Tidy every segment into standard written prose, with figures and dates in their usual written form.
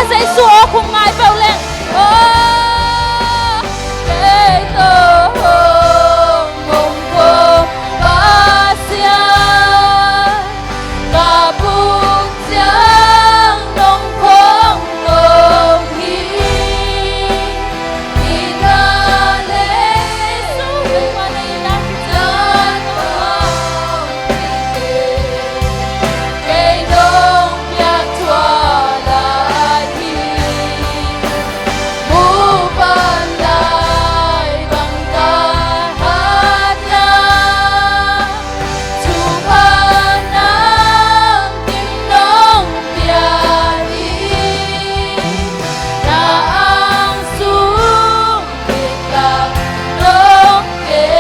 dây số khung ngài bèo lên cái tổ mong cô ba xia cả bụng giang nông phong nông hi ina lê số mà này đang giang cái đông nhạc chua lại mu ban lại bằng ca hát na chu ban nang tiếng nông bia đi na ang xuống biệt lạc nông kề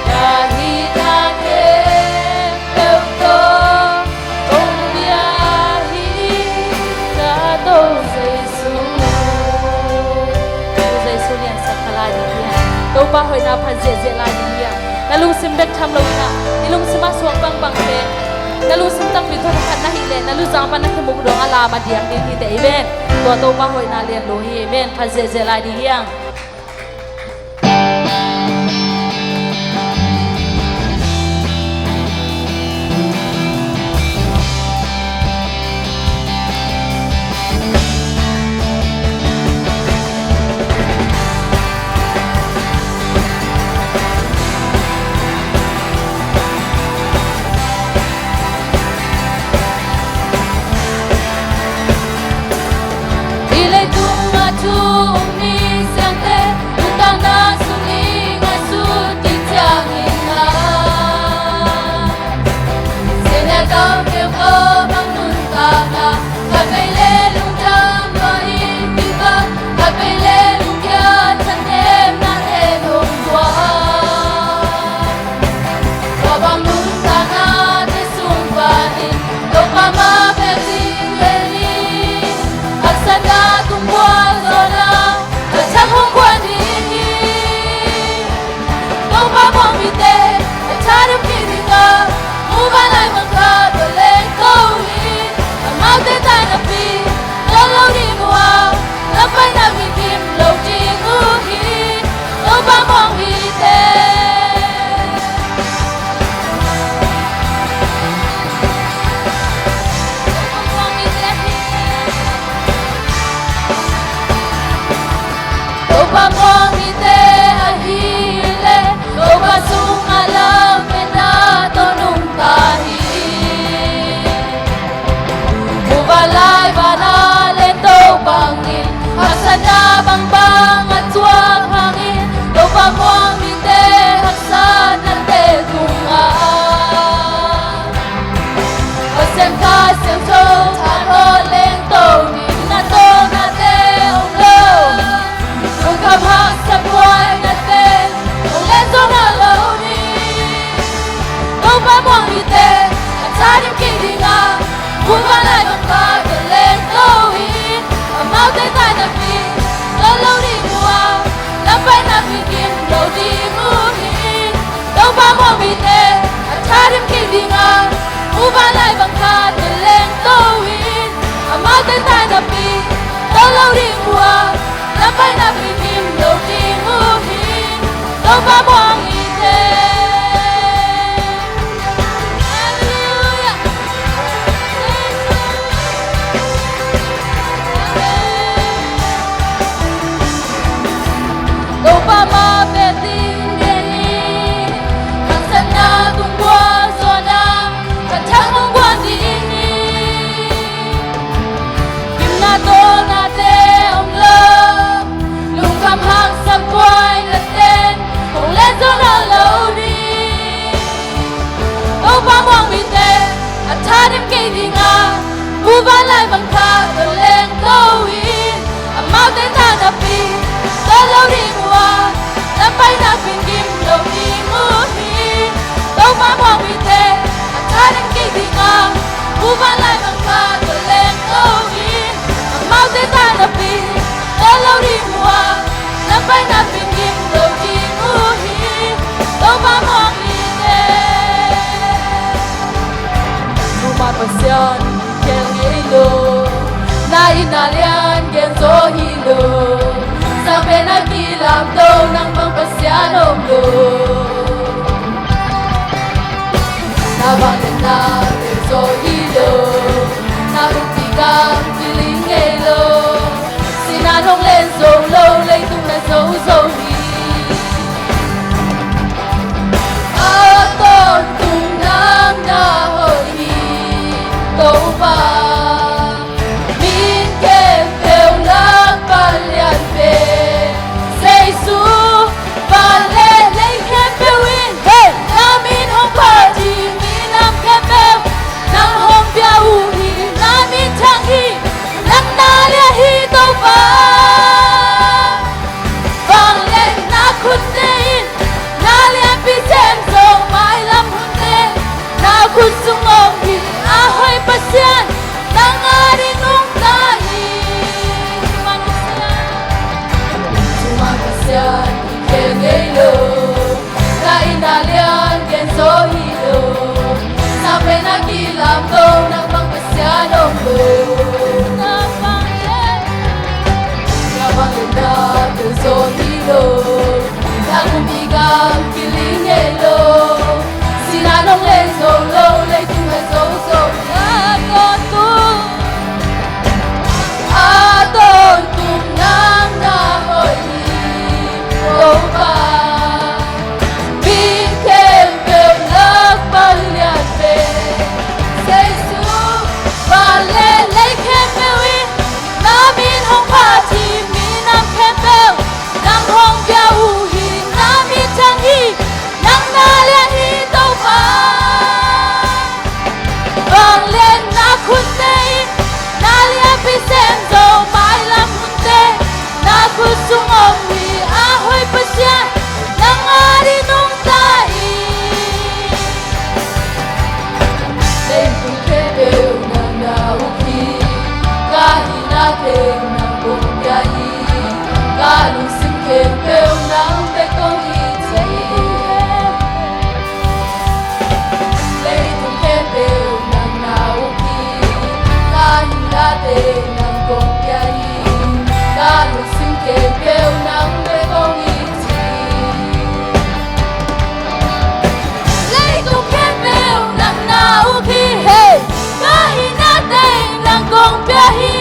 na hi na kề bèo tô ông bia hi na tô dây xuống liền sắp lại đi đâu ba hồi nào phải dễ lại đi na lung sim bek tham lâu na ni lung sim aswang bang bang te na lung sim tang bithon khat na hi le na lu jang pa na khemu dong ala ma diam ni te event to ba hồi na liền lo hi event phải dễ lại đi hiang ile tunga tu mi sang te utang na suni nga su ti chang ina sena ka ke ko bang nun ta na ka kai le lung jam ma in ti ka ka kai le lung kya chan em na e dong tua ko bang nun ta na te sung pa in do pa ma pe ti le ni aksana tumwa zona achang hong quan đi đâu ba mong vì thế cha được khi đi ngờ mu ba lại bằng ca đổi lên câu ý mau thế ta là vì lâu lâu đi mua lắm phải là vì kim lâu chỉ ngu hi đâu ba mong vì thế đâu ba mong vì thế a hi le đâu ba sung alam na to nung ta hi mu ba lai ba na lên đâu bang in hasana bang bang at chuang hangin đâu ba mong vì thế haksan na te kunga xem ca xem show than ho lên tô ni na te ông lâu ông cầm hang sắp quay na te ông lên gió na lâu ni đâu ba mong vì thế cha điểm kỳ đi nga muốn qua lại bằng ca để lên câu in mau tới tai na phi lâu lâu đi mua lắm phải na phi kim lâu đi ngu hi đâu ba mong vì thế cha điểm kỳ đi nga muốn qua lại bằng ca để lên câu in mau tới tai na phi lâu lâu đi mua lắm phải na phi kim lâu đi ngu hi đâu ba mong vì thế Hallelujah. Đâu ba ma về tình đi hàng sân na cùng qua gió na cả tháng không quan đi kim na tô na te ông lơ lùng cầm hàng sắp quay là tên không lên gió na lâu đi đâu ba mong vì thế cha điểm kỳ đi nga vu vã lại bằng ca rồi lên câu in mau tới ta na phi lâu lâu đi mua lắm phải na phi kim lâu đi ngu hi đâu ba mong vì thế cha điểm kỳ đi nga vu vã lại bằng ca rồi lên câu in mau tới ta na phi lâu lâu đi mua lắm phải na phi kim lâu đi ngu hi đâu ba mong vì thế Passion, kaya ngilo nông đồ na vang lên na để rồi đi lô na lúc đi cam đi lính nghề lô xin na nông lên dầu lâu lấy tung là dấu dầu đi a tôn tung nắng na hồi đi tàu ba min kem theo nắng ba liền về say su ba lên lấy kem theo in na min hong ba đi min nam kem theo nang hong bia u hi na min thang hi nang na lia hi tàu ba vang lên na khut in na lia pi xem dầu mai lam hun te na khut sung om hi a hoi pasian nang ari nung ta hi mangasian ke ngei lo na ina lian ken so hi lo na pe na ki lam lo na mangasian om lo na vang na ke so hi lo na kumigam kiling hello sila nong lên dầu lâu lấy tung là dấu dầu a tôn tung nắng na hồi ô ba bin kem bèo lắc ba liệt về say su ba lên lấy kem bèo in na min hong pa thì min nam kem bèo nang hong bia u hi na min chang hi nang na lian hi tàu ba vang lên na khut te na lia pi xem dầu mai lam hun te na khut sung om hi a hoi pasian nang ari nung ta i lên tung ke beu nang na u ki ka hi na te nang bong ya hi ka lung sim ke beu nang te kong hi te lấy tung ke beu nang na u ki ka hi na te nang bong ya hi ka lung sim ke beu nang te kong hi te lấy tung ke beu nang na u ki hey ka hi na te nang bong ya hi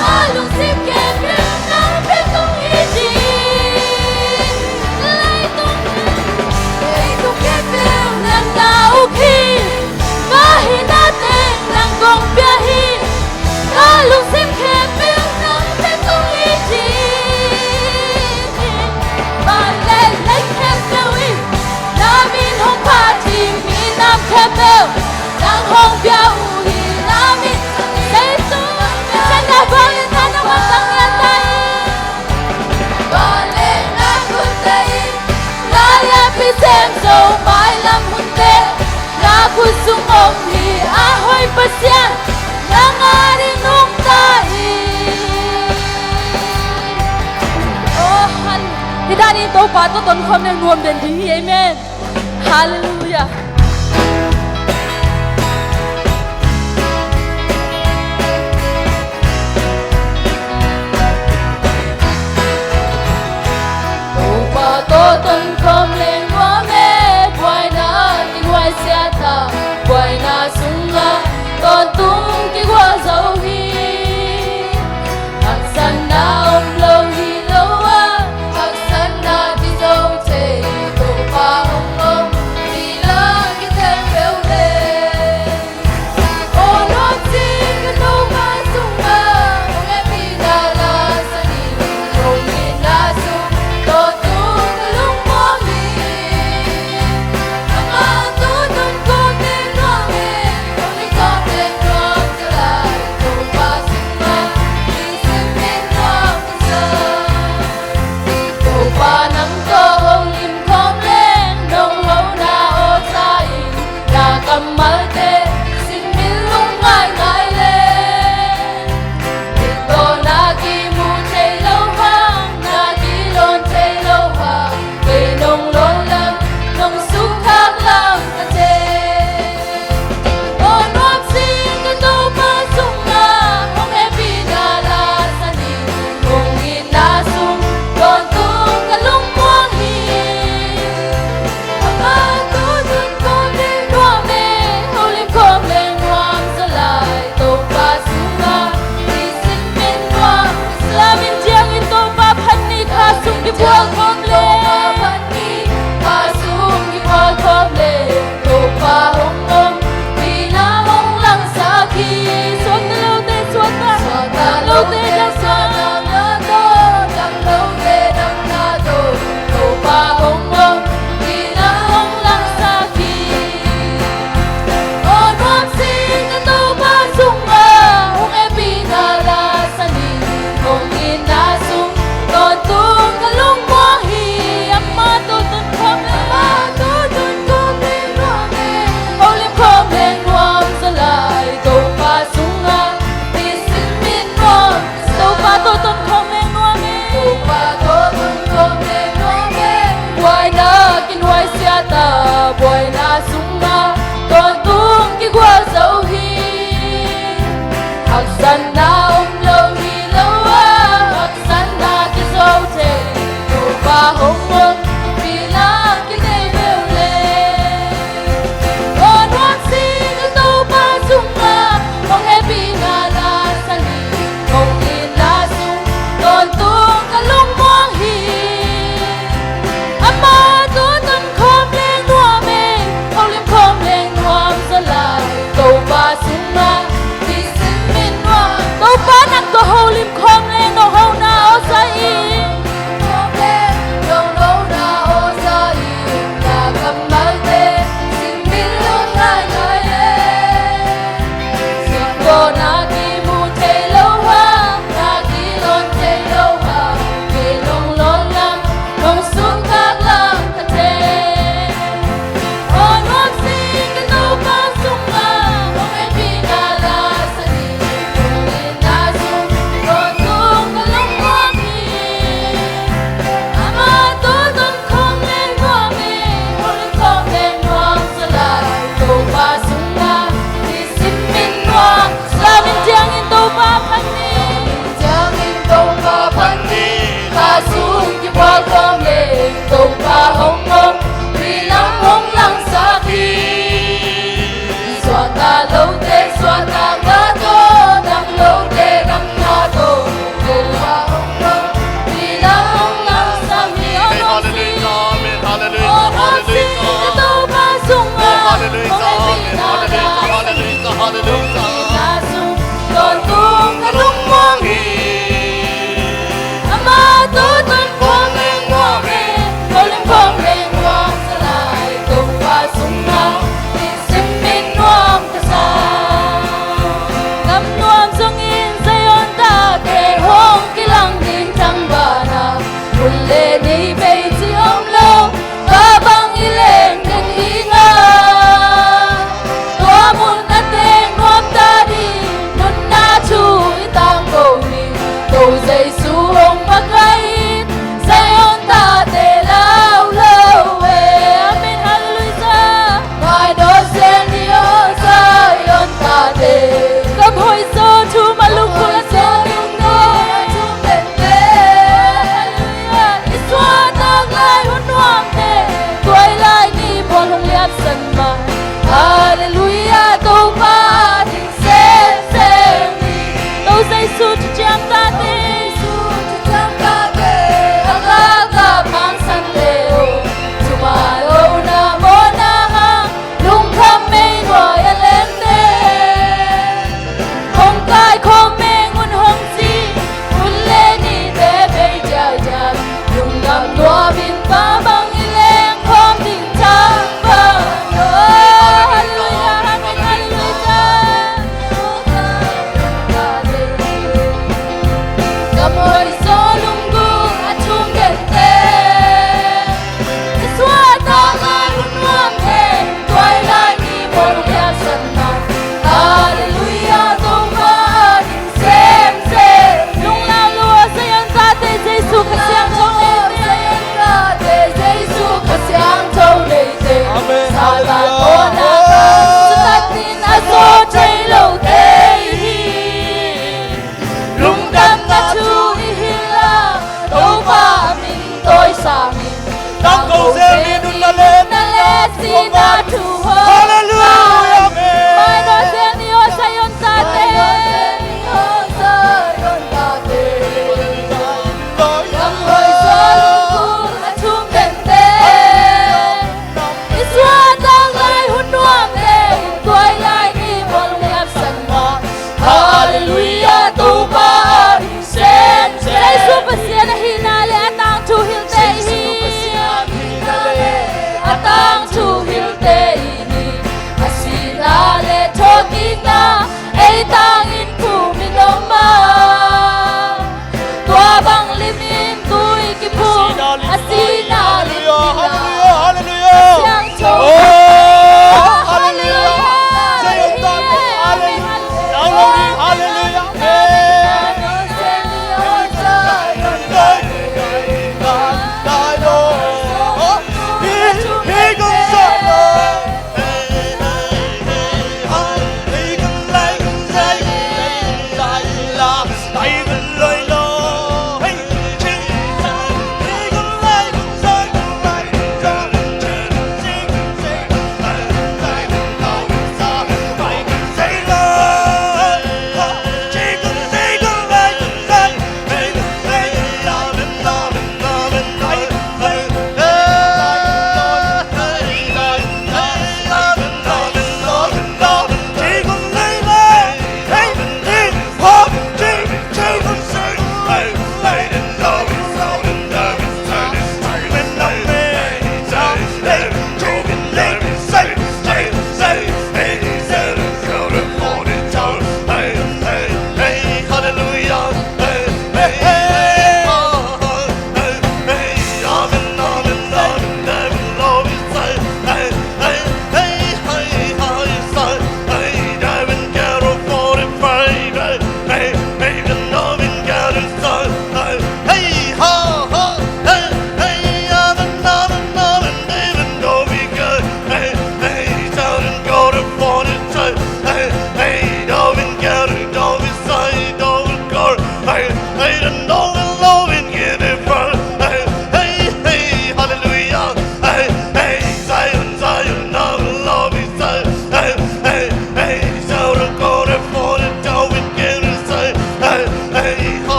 ka lung sim ke beu nang te kong hi te lấy tung ke beu nang na u ki ka hi na te nang bong ya hi ka lung sim ke beu nang te kong hi te ba lên lấy kem beu in na min hong pa thì min nam kem beu nang hong bia u hi na min say su chân na vang lên na nang mang tang yan tai ba lên na khut te na lia pi xem dầu mai lam hun te na khut sung om hi a hoi pasian nang ari nung ta hi oh han hidani to pa to ton khom nang nuam den hi amen hallelujah pa to ton khom lên wa me boy na ki wai sia ta boy na sunga ton tung ki wa zau hi hak san na om lo hi lo wa hak san na ki zau che to pa om om di la Inasum Tontung Kadung Wangi Ama Tutun Kuameng Wame Kolim Kuameng Wam Salai Tung Pasung Na Isim Min Wam Kasam Ngam Nuam Sung In Sayon Ta Ke Hong Kilang Din Chang Bana Ule Ni Bei Chi Om Lo Babang Ileng Din Inga Tua Mun Ateng Nuam Ta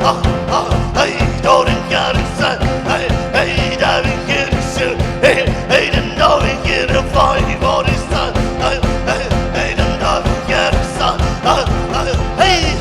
Hey, don't get it, hey, hey, don't get it, hey, hey, don't get it, find what is that? Hey, hey, hey, don't get it, hey, ha, hey,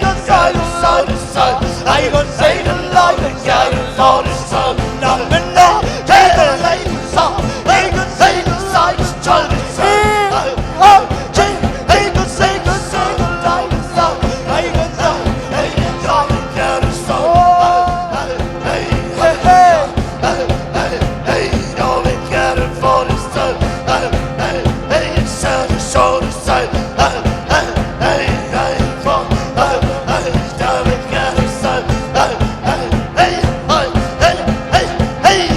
God side to side to side. I got Satan like a cat for the sun. Now and now, take the light song. I got Satan side to side to side. Oh, I got Satan like a song. I got Satan like a song. Hey, hey, hey, don't be careful for the sun. Hey, it's sad to show the side. Hey,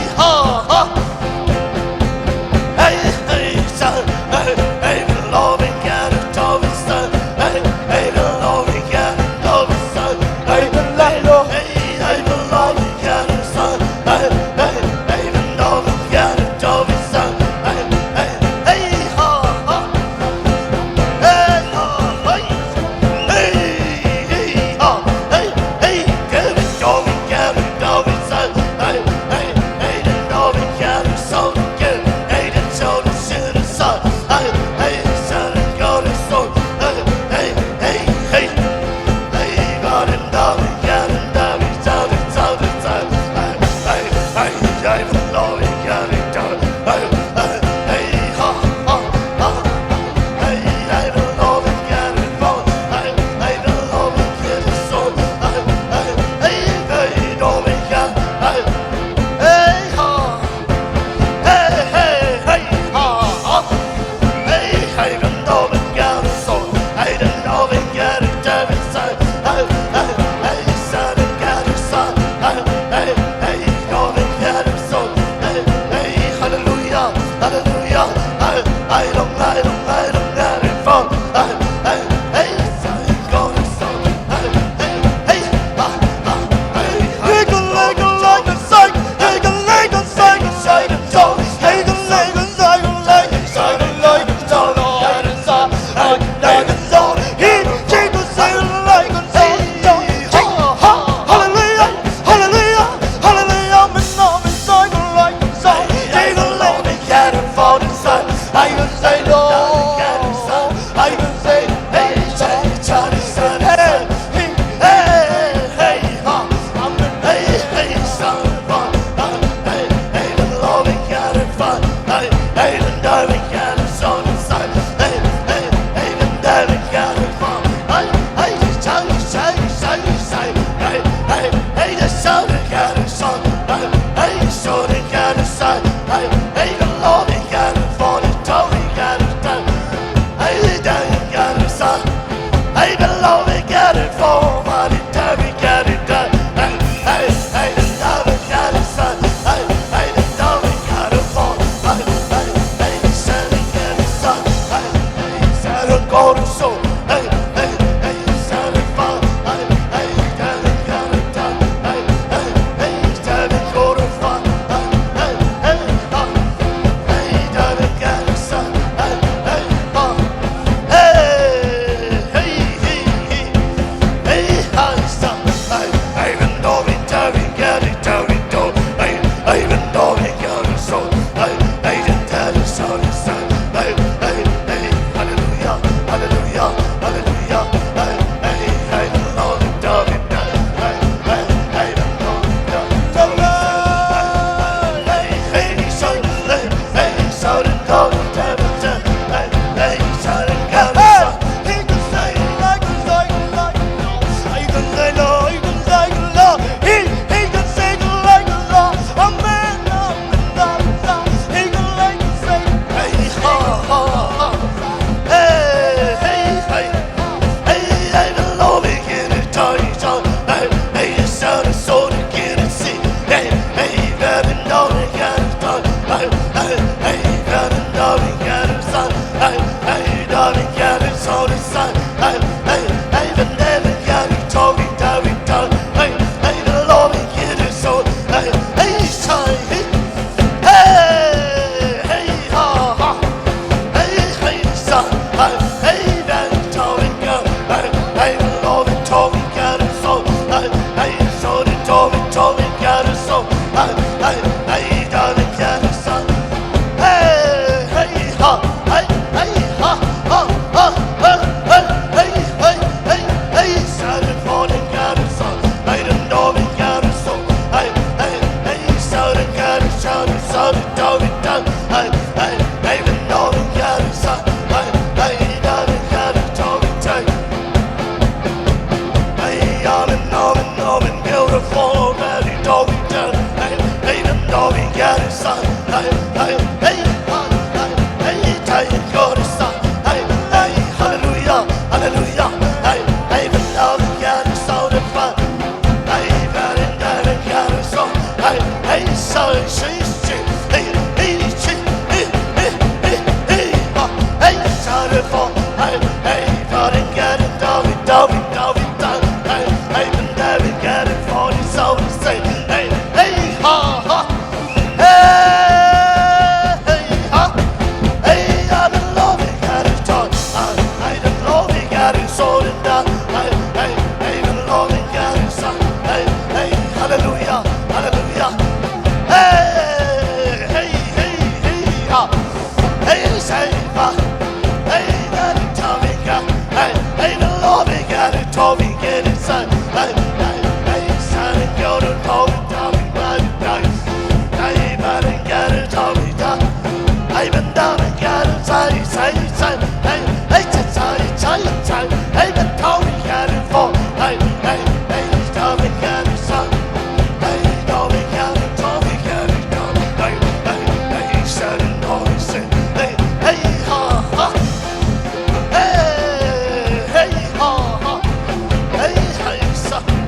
get inside. Hey, hey, hey, son, and go to home, Tommy, my guys. Hey, man, and get it, Tommy, Tom. Hey, man, down and get it, say. Hey, hey, hey, man, Tommy, get it for. Hey, hey, hey, Tommy, get it, son. Hey, Tommy, get it, Tommy, get it, Tommy. Hey, hey, hey, son, and Tommy, say. Hey, hey, ha, ha. Hey, hey, ha, ha. Hey, hey, son.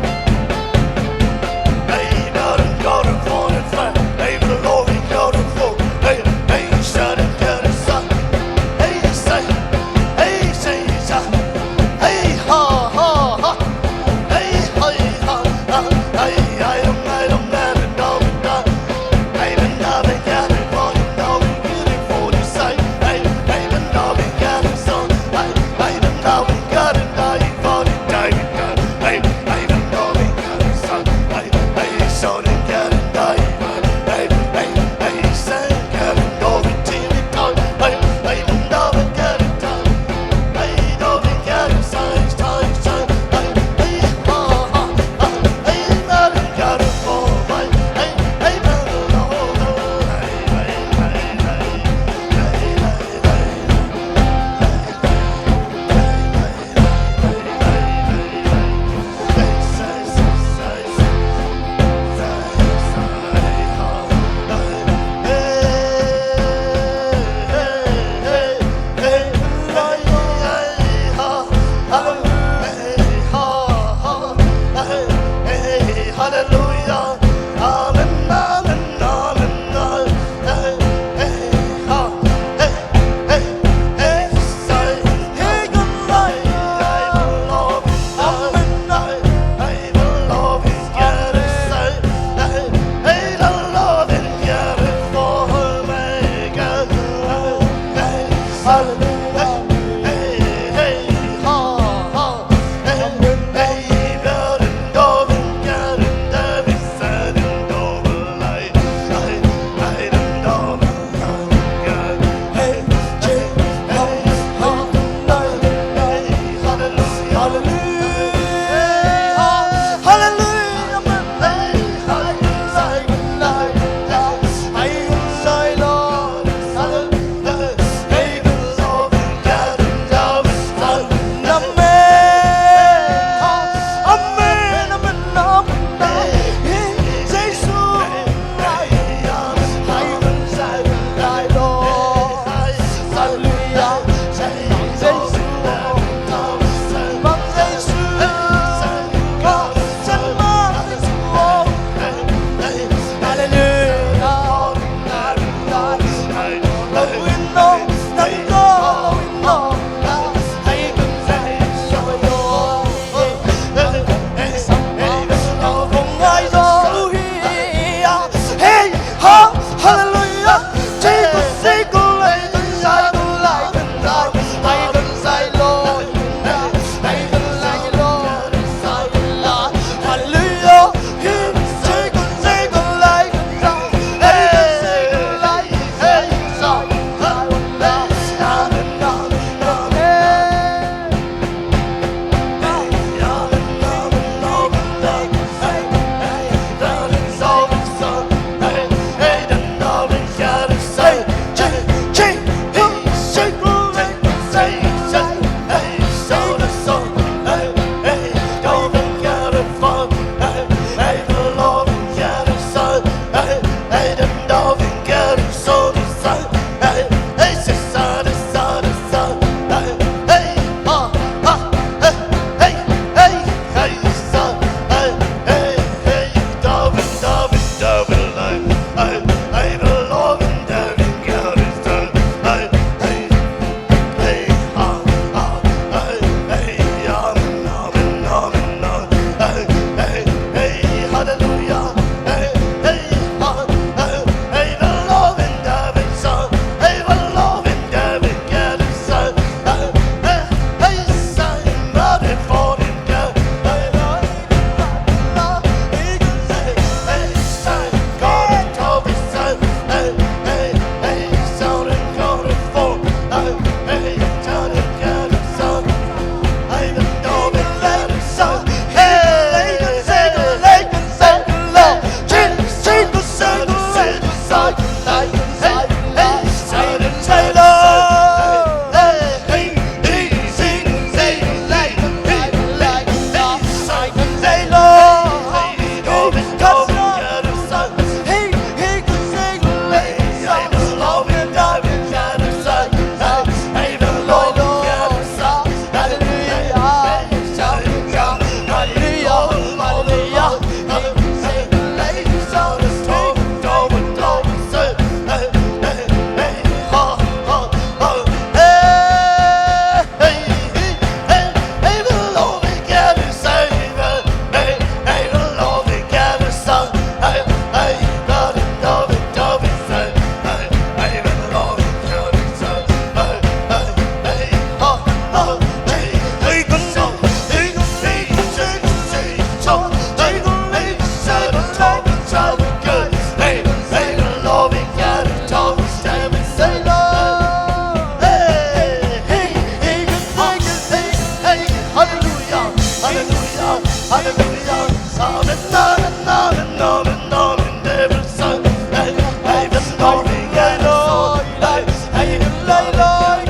hallelujah. Amen, amen, amen, amen, amen, never son. Hey, hey, the story and the soul. Hey, hey, hey,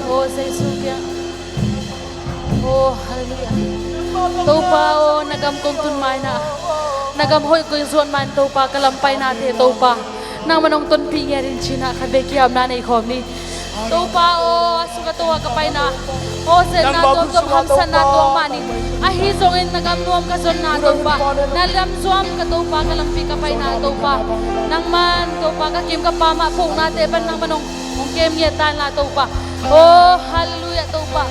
Oh, sa isugya. Oh, hallelujah. Tupa o nagam kong tunmay na. nagamhoy ko yung zuan man to pa kalampay natin to pa nang manong ton pinga rin china kabekiam na na ikom ni to pa o sugatuwa kapay na o sen na to tom hamsan na to mani ahizongin nagamnuam ka zon na to pa nalamzuam ka to pa kalampi kapay na to pa nang man to pa kakim ka pa mapong natin ban nang manong mong kem yetan na to pa oh hallelujah to pa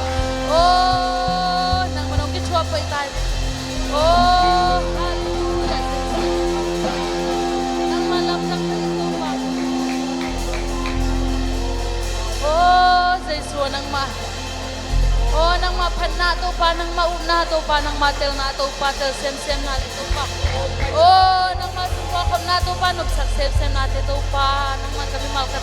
oh nang manong kichwa pa itan oh hallelujah nang malam nang to pa oh Jesus nang ma oh nang mapan na to pa nang maum na to pa nang matel na to pa tel sem na to pa oh nang masuwakom na to pa nagsak sem na to pa nang kami malkat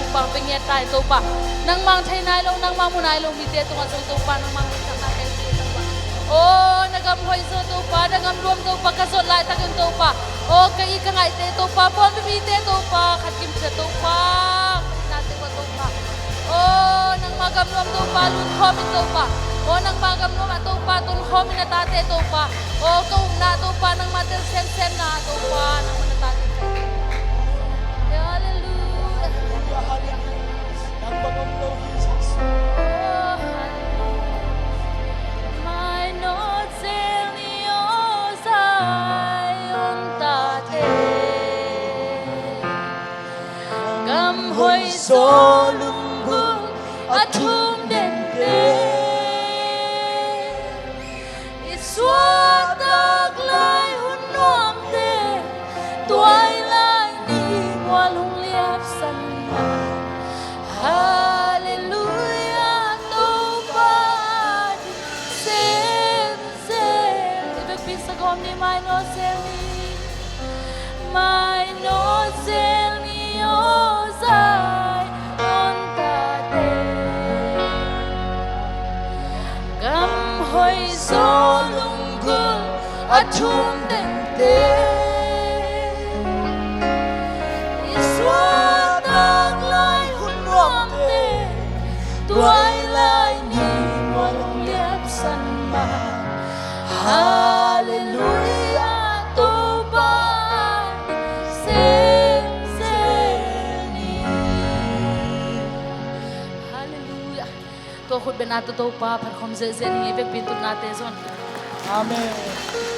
upang pingyan tayo to pa nang mang thay na ilong nang mamunay ilong mite to nga to pa nang mang sak na to pa oh nagamhoy so to pa nagamruam to pa kasot lai tagan to pa oh kai ka ngai te to pa pon bibite to pa khatim sa to pa natin ko to pa oh nang magamruam to pa lun khomin to pa oh nang magamruam to pa tun khomin na tate to pa oh kaum na to pa nang mater sem na to pa nang manatate hallelujah nang bagong Jesus. my notes in yours ayon tate gamhoy solunggo at humdende iswat aglay hunwamte tuwailay ni walong liap sanma hallelujah to God sen ibig pisagom ni my nozel ni osay on tate gamhoy solunggol at humdente iswat aglay hunwamte tuwailay ni walong liapsan ma hallelujah to ba seni hallelujah to khud benato to pa par khom ze ni bek pintun natin zon Amen.